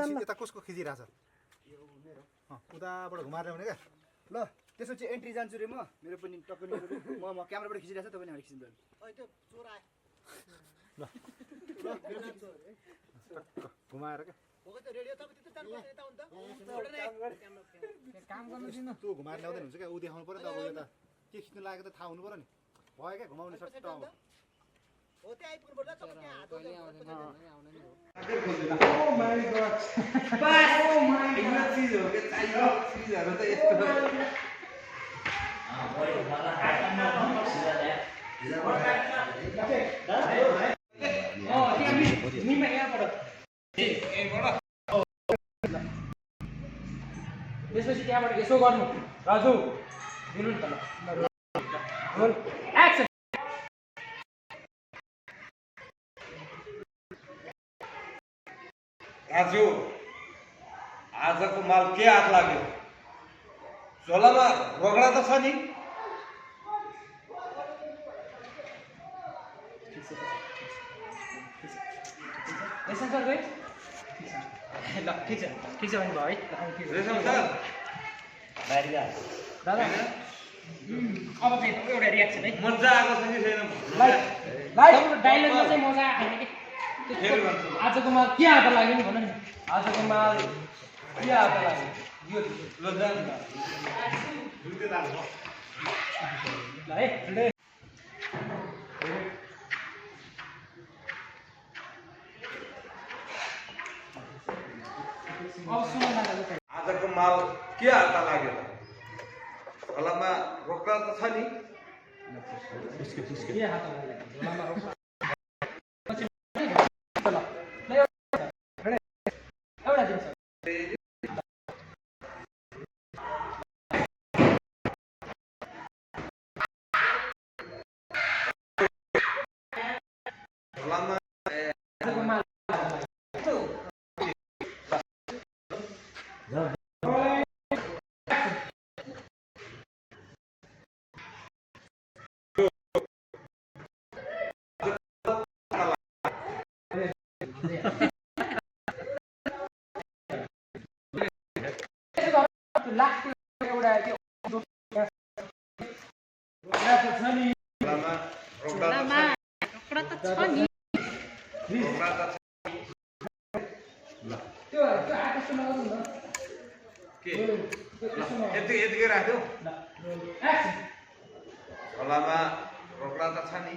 यता कसको खिचिरहेछ उताबाट घुमाएर ल्याउने क्या ल त्यसपछि एन्ट्री जान्छु रे म मेरो पनि टक्कै म क्यामेराबाट खिचिरहेछ तपाईँ हामी खिच्नु घुमाएर क्या काम गर्नु दिनु तँ घुमाएर ल्याउँदैन हुन्छ क्या ऊ देखाउनु पऱ्यो त अब यता के खिच्नु लागेको त थाहा हुनु पऱ्यो नि भयो क्या घुमाउने सट्ट अब त्यसपछि त्यहाँबाट यसो गर्नु राजु दिनु नि त ल एक्सन राजु आजको माल के हात लाग्यो झोलामा रगडा त छ नि यसो सर गए ल ठिक छ भने भयो है दादा अब चाहिँ एउटा रियाक्सन है मजा आएको छ कि छैन डाइलगमा चाहिँ मजा आएन कि आजको माल के हात लाग्यो नि भन नि आजको माल के हात लाग्यो यो ल जानु ल है आजको माल के हात लाग्यो झोलामा रोक्दा त छ नि के हात लाग्यो झोलामा रोक्दा एउटा दिन्छ झोलामा यतिकै राख्यो झोलामा रोक्डा त छ नि